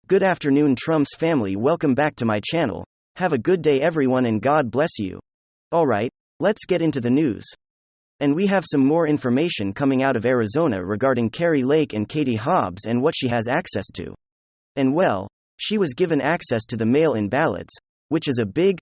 Good afternoon, Trump's family. Welcome back to my channel. Have a good day, everyone, and God bless you. Alright, let's get into the news. And we have some more information coming out of Arizona regarding Kari Lake and Katie Hobbs and what she has access to. And well, she was given access to the mail-in ballots, which is a big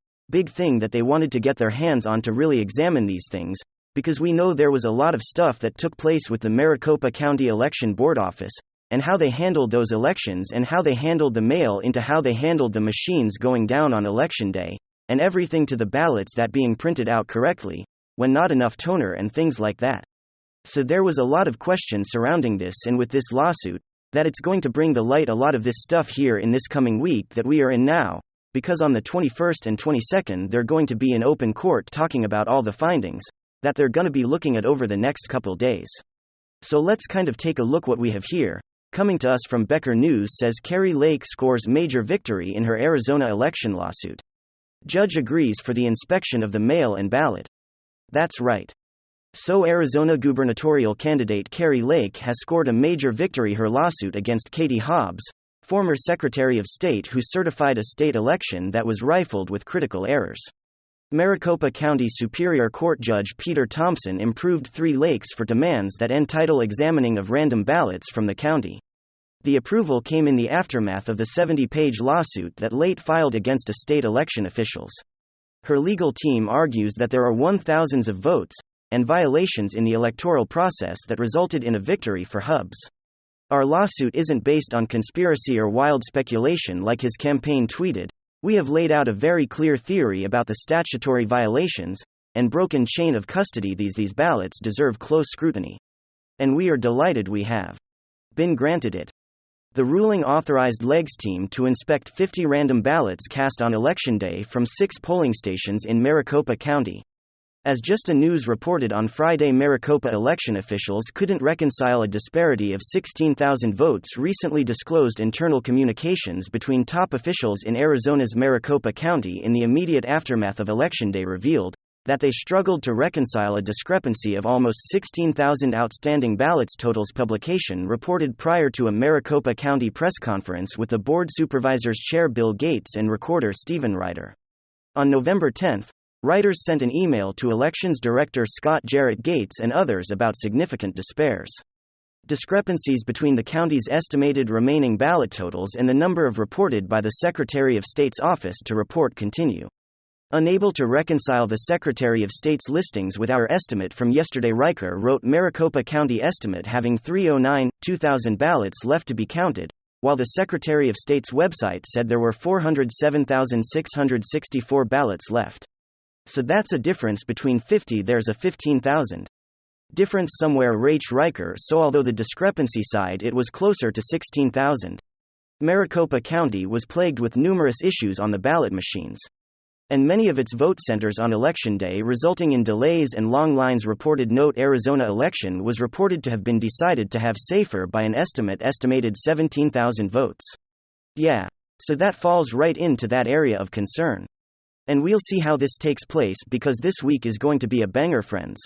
thing that they wanted to get their hands on to really examine these things, because we know there was a lot of stuff that took place with the Maricopa County Election Board office, and how they handled those elections and how they handled the mail into how they handled the machines going down on election day, and everything to the ballots that being printed out correctly, when not enough toner and things like that. So there was a lot of questions surrounding this, and with this lawsuit, that it's going to bring to light a lot of this stuff here in this coming week that we are in now, because on the 21st and 22nd they're going to be in open court talking about all the findings that they're going to be looking at over the next couple days. So let's kind of take a look what we have here. Coming to us from Becker News says Kari Lake scores major victory in her Arizona election lawsuit. Judge agrees for the inspection of the mail-in ballot. That's right. So Arizona gubernatorial candidate Kari Lake has scored a major victory her lawsuit against Katie Hobbs, former Secretary of State who certified a state election that was rifled with critical errors. Maricopa County Superior Court Judge Peter Thompson improved 3 Lakes for demands that end title examining of random ballots from the county. The approval came in the aftermath of the 70-page lawsuit that Lake filed against a state election officials. Her legal team argues that there are thousands of votes and violations in the electoral process that resulted in a victory for Hobbs. Our lawsuit isn't based on conspiracy or wild speculation like his campaign tweeted. We have laid out a very clear theory about the statutory violations and broken chain of custody. These ballots deserve close scrutiny. And we are delighted we have been granted it. The ruling authorized Leg's team to inspect 50 random ballots cast on Election Day from 6 polling stations in Maricopa County. As Just a News reported on Friday, Maricopa election officials couldn't reconcile a disparity of 16,000 votes. Recently disclosed internal communications between top officials in Arizona's Maricopa County in the immediate aftermath of Election Day revealed that they struggled to reconcile a discrepancy of almost 16,000 outstanding ballots. Totals publication reported prior to a Maricopa County press conference with the board supervisors chair Bill Gates and recorder Stephen Ryder. On November 10, Writers sent an email to Elections Director Scott Jarrett Gates and others about significant discrepancies between the county's estimated remaining ballot totals and the number of reported by the Secretary of State's office to report continue. Unable to reconcile the Secretary of State's listings with our estimate from yesterday, Riker wrote, Maricopa County estimate having 309,000 ballots left to be counted, while the Secretary of State's website said there were 407,664 ballots left. So that's a difference between 50. There's a 15,000 difference somewhere, Rach Riker. So although the discrepancy side it was closer to 16,000. Maricopa County was plagued with numerous issues on the ballot machines and many of its vote centers on Election Day, resulting in delays and long lines. Reported note: Arizona election was reported to have been decided to have safer by an estimated 17,000 votes. Yeah. So that falls right into that area of concern. And we'll see how this takes place, because this week is going to be a banger, friends.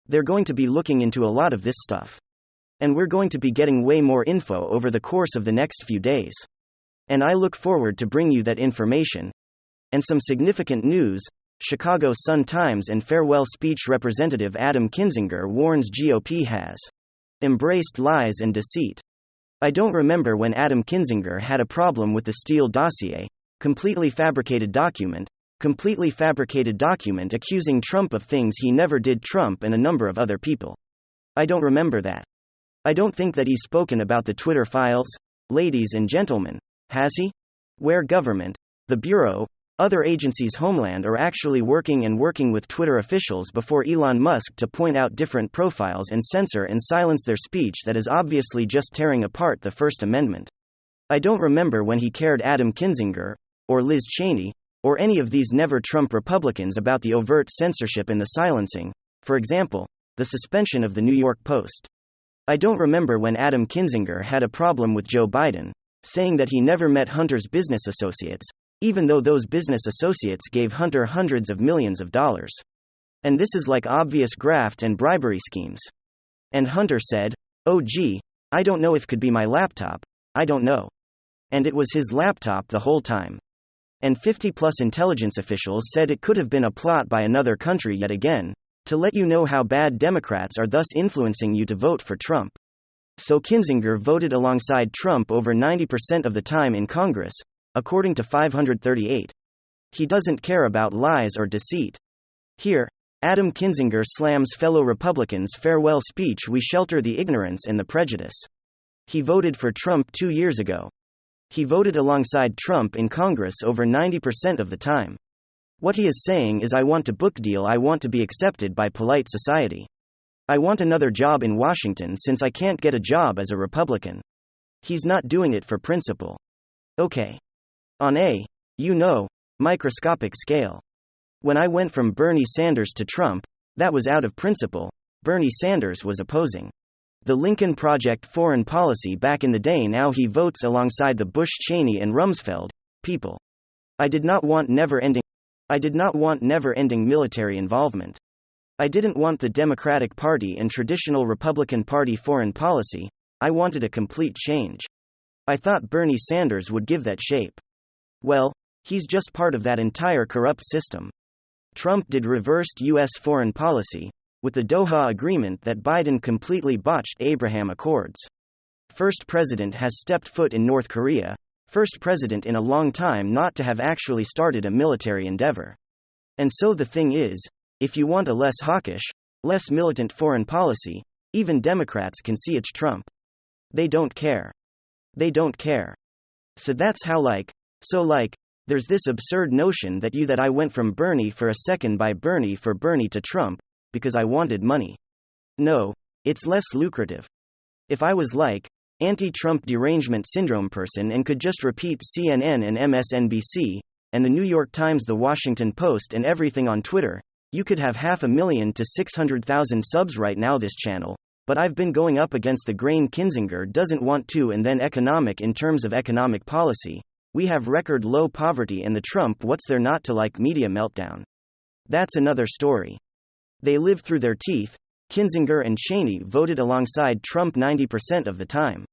They're going to be looking into a lot of this stuff. And we're going to be getting way more info over the course of the next few days. And I look forward to bring you that information. And some significant news: Chicago Sun-Times and farewell speech. Representative Adam Kinzinger warns GOP has embraced lies and deceit. I don't remember when Adam Kinzinger had a problem with the Steele dossier, completely fabricated document accusing Trump of things he never did. Trump and a number of other people. I don't remember that. I don't think that he's spoken about the Twitter files, ladies and gentlemen, has he? Where government, the Bureau, other agencies, Homeland are actually working with Twitter officials before Elon Musk to point out different profiles and censor and silence their speech that is obviously just tearing apart the First Amendment. I don't remember when he cared, Adam Kinzinger, or Liz Cheney, or any of these never-Trump Republicans, about the overt censorship and the silencing, for example, the suspension of the New York Post. I don't remember when Adam Kinzinger had a problem with Joe Biden, saying that he never met Hunter's business associates, even though those business associates gave Hunter hundreds of millions of dollars. And this is like obvious graft and bribery schemes. And Hunter said, "Oh gee, I don't know if could be my laptop, I don't know." And it was his laptop the whole time. And 50+ intelligence officials said it could have been a plot by another country yet again, to let you know how bad Democrats are, thus influencing you to vote for Trump. So Kinzinger voted alongside Trump over 90% of the time in Congress, according to 538. He doesn't care about lies or deceit. Here, Adam Kinzinger slams fellow Republicans' farewell speech, "We shelter the ignorance and the prejudice." He voted for Trump 2 years ago. He voted alongside Trump in Congress over 90% of the time. What he is saying is, I want a book deal, I want to be accepted by polite society. I want another job in Washington since I can't get a job as a Republican. He's not doing it for principle. Okay. On a, microscopic scale. When I went from Bernie Sanders to Trump, that was out of principle. Bernie Sanders was opposing the Lincoln Project foreign policy back in the day. Now he votes alongside the Bush, Cheney and Rumsfeld people. I did not want never-ending military involvement. I didn't want the Democratic Party and traditional Republican Party foreign policy. I wanted a complete change. I thought Bernie Sanders would give that shape. Well, he's just part of that entire corrupt system. Trump did reversed U.S. foreign policy, with the Doha Agreement that Biden completely botched. Abraham Accords. First president has stepped foot in North Korea, first president in a long time not to have actually started a military endeavor. And so the thing is, if you want a less hawkish, less militant foreign policy, even Democrats can see it's Trump. They don't care. They don't care. So that's how there's this absurd notion that I went from Bernie for a second by Bernie for Bernie to Trump, because I wanted money. No, it's less lucrative. If I was anti-Trump derangement syndrome person and could just repeat CNN and MSNBC, and the New York Times, the Washington Post and everything on Twitter, you could have 500,000 to 600,000 subs right now this channel, but I've been going up against the grain. Kinzinger doesn't want to. And then in terms of economic policy, we have record low poverty and the Trump what's there not to like media meltdown. That's another story. They live through their teeth. Kinzinger and Cheney voted alongside Trump 90% of the time.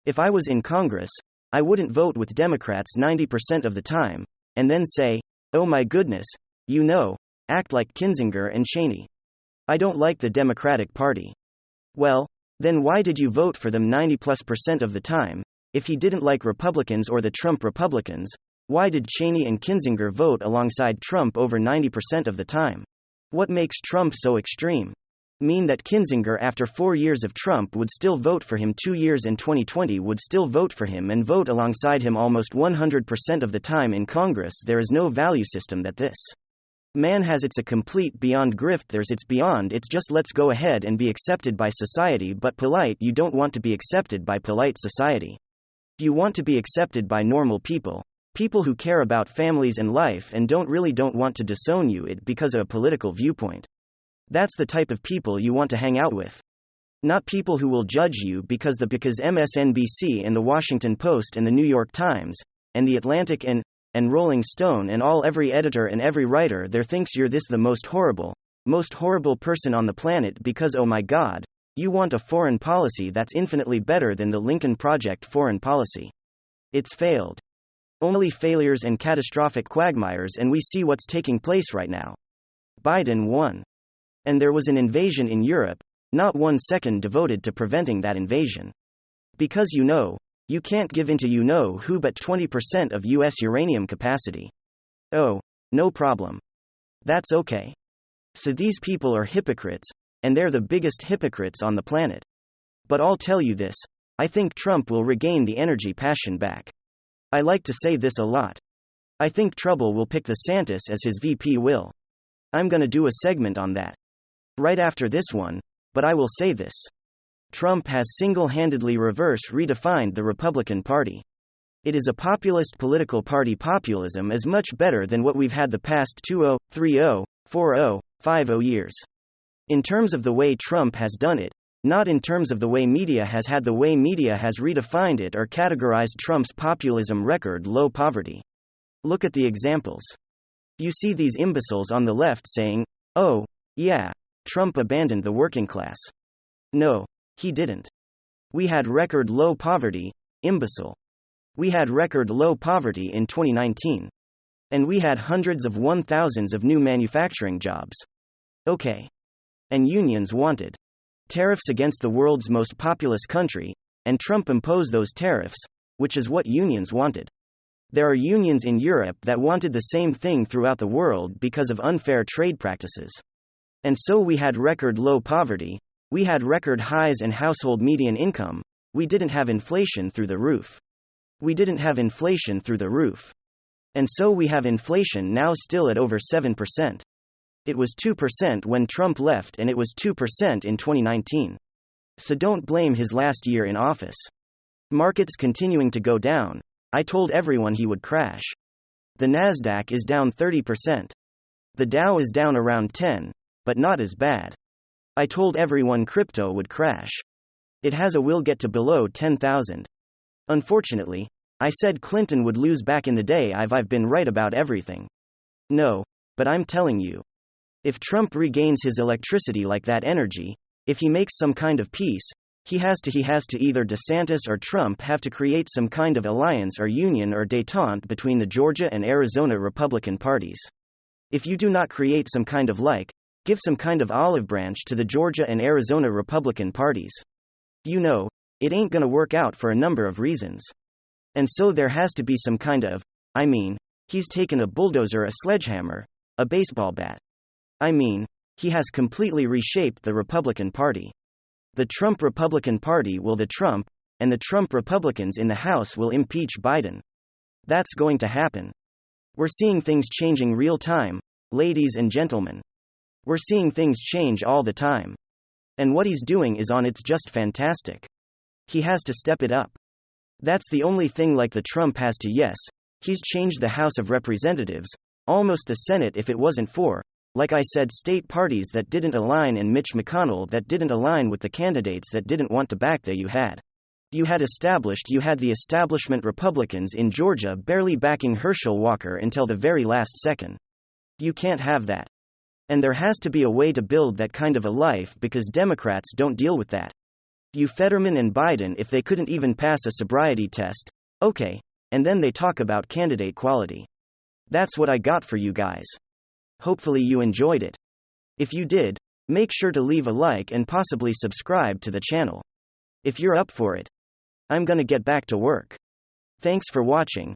If I was in Congress, I wouldn't vote with Democrats 90% of the time, and then say, oh my goodness, act like Kinzinger and Cheney. I don't like the Democratic Party. Well, then why did you vote for them 90+% of the time? If he didn't like Republicans or the Trump Republicans, why did Cheney and Kinzinger vote alongside Trump over 90% of the time? What makes Trump so extreme? Mean that Kinzinger after 4 years of Trump would still vote for him, 2 years in 2020 would still vote for him and vote alongside him almost 100% of the time in Congress? There is no value system that this man has. It's a complete beyond grift. It's just let's go ahead and be accepted by society, but polite. You don't want to be accepted by polite society. You want to be accepted by normal people. People who care about families and life and don't want to disown you because of a political viewpoint. That's the type of people you want to hang out with. Not people who will judge you because MSNBC and the Washington Post and the New York Times, and the Atlantic and Rolling Stone and every editor and every writer there thinks you're the most horrible person on the planet because oh my God, you want a foreign policy that's infinitely better than the Lincoln Project foreign policy. It's failed. Only failures and catastrophic quagmires, and we see what's taking place right now. Biden won. And there was an invasion in Europe, not 1 second devoted to preventing that invasion. Because you can't give in to who but 20% of US uranium capacity. Oh, no problem. That's okay. So these people are hypocrites, and they're the biggest hypocrites on the planet. But I'll tell you this, I think Trump will regain the energy passion back. I like to say this a lot. I think Trouble will pick DeSantis as his VP will. I'm gonna do a segment on that right after this one, but I will say this. Trump has single-handedly redefined the Republican Party. It is a populist political party. Populism is much better than what we've had the past 20, 30, 40, 50 years. In terms of the way Trump has done it, not in terms of the way media has redefined it or categorized Trump's populism. Record low poverty. Look at the examples. You see these imbeciles on the left saying, oh, yeah, Trump abandoned the working class. No, he didn't. We had record low poverty, imbecile. We had record low poverty in 2019. And we had hundreds of thousands of new manufacturing jobs. Okay. And unions wanted tariffs against the world's most populous country, and Trump imposed those tariffs, which is what unions wanted. There are unions in Europe that wanted the same thing throughout the world because of unfair trade practices. And so we had record low poverty, we had record highs in household median income, we didn't have inflation through the roof. We didn't have inflation through the roof. And so we have inflation now still at over 7%. It was 2% when Trump left and it was 2% in 2019. So don't blame his last year in office. Markets continuing to go down. I told everyone he would crash. The Nasdaq is down 30%. The Dow is down around 10, but not as bad. I told everyone crypto would crash. It will get to below 10,000. Unfortunately, I said Clinton would lose back in the day. I've been right about everything. No, but I'm telling you. If Trump regains his electricity like that energy, if he makes some kind of peace, he has to either DeSantis or Trump have to create some kind of alliance or union or détente between the Georgia and Arizona Republican parties. If you do not create some kind of give some kind of olive branch to the Georgia and Arizona Republican parties. It ain't gonna work out for a number of reasons. And so there has to be some kind of, he's taken a bulldozer, a sledgehammer, a baseball bat. He has completely reshaped the Republican Party. The Trump Republican Party will and the Trump Republicans in the House will impeach Biden. That's going to happen. We're seeing things changing real time, ladies and gentlemen. We're seeing things change all the time. And what he's doing it's just fantastic. He has to step it up. That's the only thing the Trump has to. Yes, he's changed the House of Representatives, almost the Senate if it wasn't for, like I said, state parties that didn't align and Mitch McConnell that didn't align with the candidates that didn't want to back you had the establishment Republicans in Georgia barely backing Herschel Walker until the very last second. You can't have that. And there has to be a way to build that kind of a life because Democrats don't deal with that. Fetterman and Biden, if they couldn't even pass a sobriety test, okay, and then they talk about candidate quality. That's what I got for you guys. Hopefully you enjoyed it. If you did, make sure to leave a like and possibly subscribe to the channel. If you're up for it, I'm gonna get back to work. Thanks for watching.